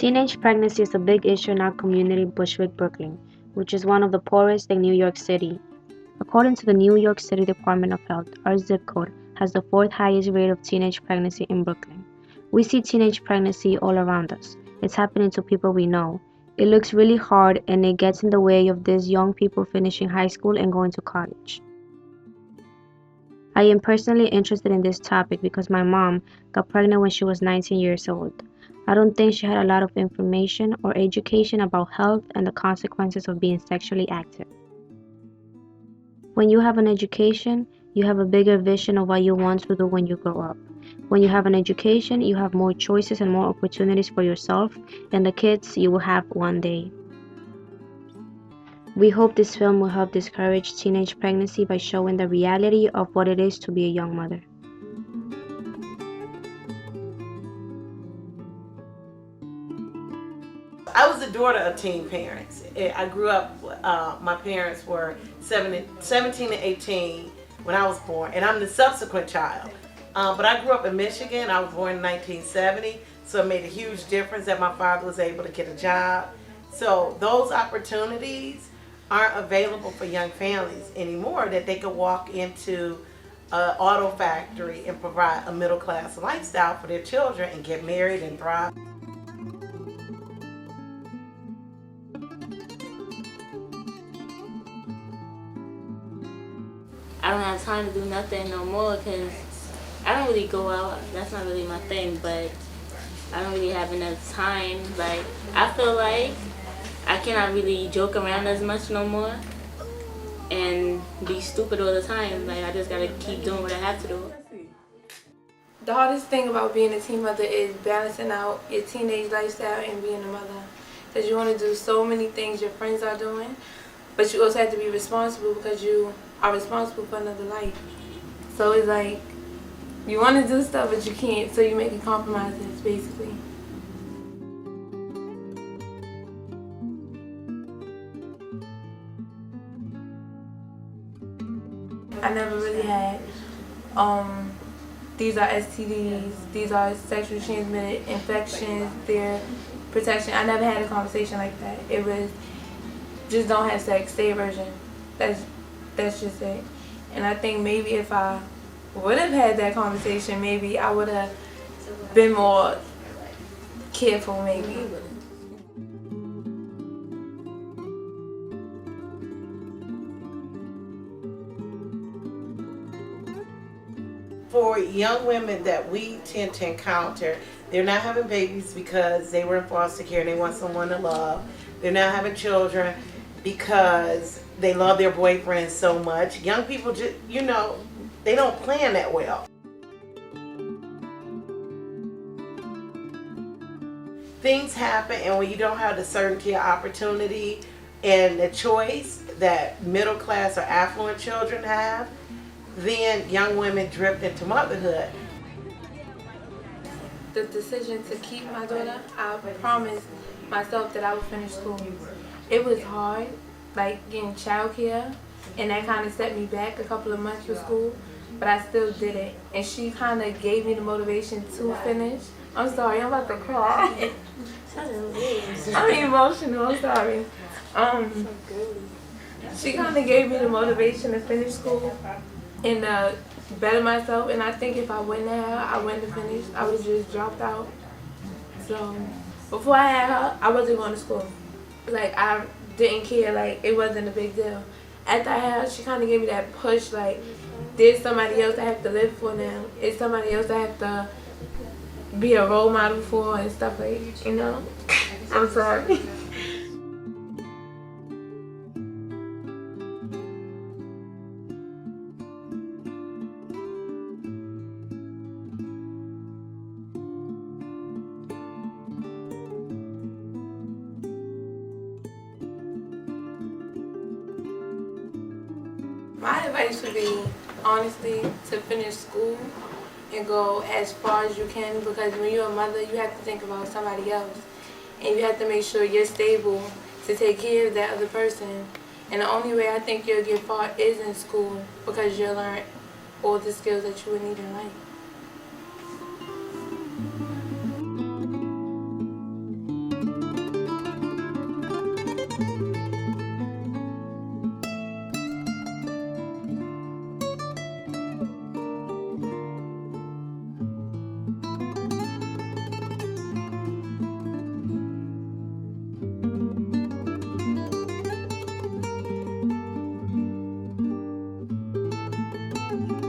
Teenage pregnancy is a big issue in our community in Bushwick, Brooklyn, which is one of the poorest in New York City. According to the New York City Department of Health, our zip code has the fourth highest rate of teenage pregnancy in Brooklyn. We see teenage pregnancy all around us. It's happening to people we know. It looks really hard and it gets in the way of these young people finishing high school and going to college. I am personally interested in this topic because my mom got pregnant when she was 19 years old. I don't think she had a lot of information or education about health and the consequences of being sexually active. When you have an education, you have a bigger vision of what you want to do when you grow up. When you have an education, you have more choices and more opportunities for yourself and the kids you will have one day. We hope this film will help discourage teenage pregnancy by showing the reality of what it is to be a young mother. I was the daughter of teen parents. I grew up, my parents were 17 and 18 when I was born, and I'm the subsequent child. But I grew up in Michigan. I was born in 1970, so it made a huge difference that my father was able to get a job. So those opportunities aren't available for young families anymore, that they could walk into an auto factory and provide a middle class lifestyle for their children and get married and thrive. I don't have time to do nothing no more because I don't really go out. That's not really my thing, but I don't really have enough time. Like, I feel like I cannot really joke around as much no more and be stupid all the time. Like, I just gotta keep doing what I have to do. The hardest thing about being a teen mother is balancing out your teenage lifestyle and being a mother. Because you want to do so many things your friends are doing, but you also have to be responsible because you are responsible for another life. So it's like, you want to do stuff but you can't, so you're making compromises basically. I never really had, these are STDs, these are sexually transmitted infections, they're protection. I never had a conversation like that. It was, just don't have sex, stay a virgin. That's just it. And I think maybe if I would have had that conversation, maybe I would have been more careful maybe. For young women that we tend to encounter, they're not having babies because they were in foster care and they want someone to love. They're not having children because they love their boyfriend so much. Young people just, they don't plan that well. Things happen, and when you don't have the certainty of opportunity and the choice that middle class or affluent children have, then young women drift into motherhood. The decision to keep my daughter, I promised myself that I would finish school. It was hard, like getting childcare, and that kind of set me back a couple of months with school, but I still did it. And she kind of gave me the motivation to finish. I'm sorry, I'm about to cry. I'm emotional, I'm sorry. She kind of gave me the motivation to finish school and better myself, and I think if I wouldn't have, I wouldn't have finished. I would have just dropped out. So before I had her, I wasn't going to school. Like, I didn't care, like it wasn't a big deal. After I had her, she kind of gave me that push, like there's somebody else I have to live for now. It's somebody else I have to be a role model for and stuff like, I'm sorry. My advice would be, honestly, to finish school and go as far as you can, because when you're a mother, you have to think about somebody else. And you have to make sure you're stable to take care of that other person. And the only way I think you'll get far is in school, because you'll learn all the skills that you would need in life. you.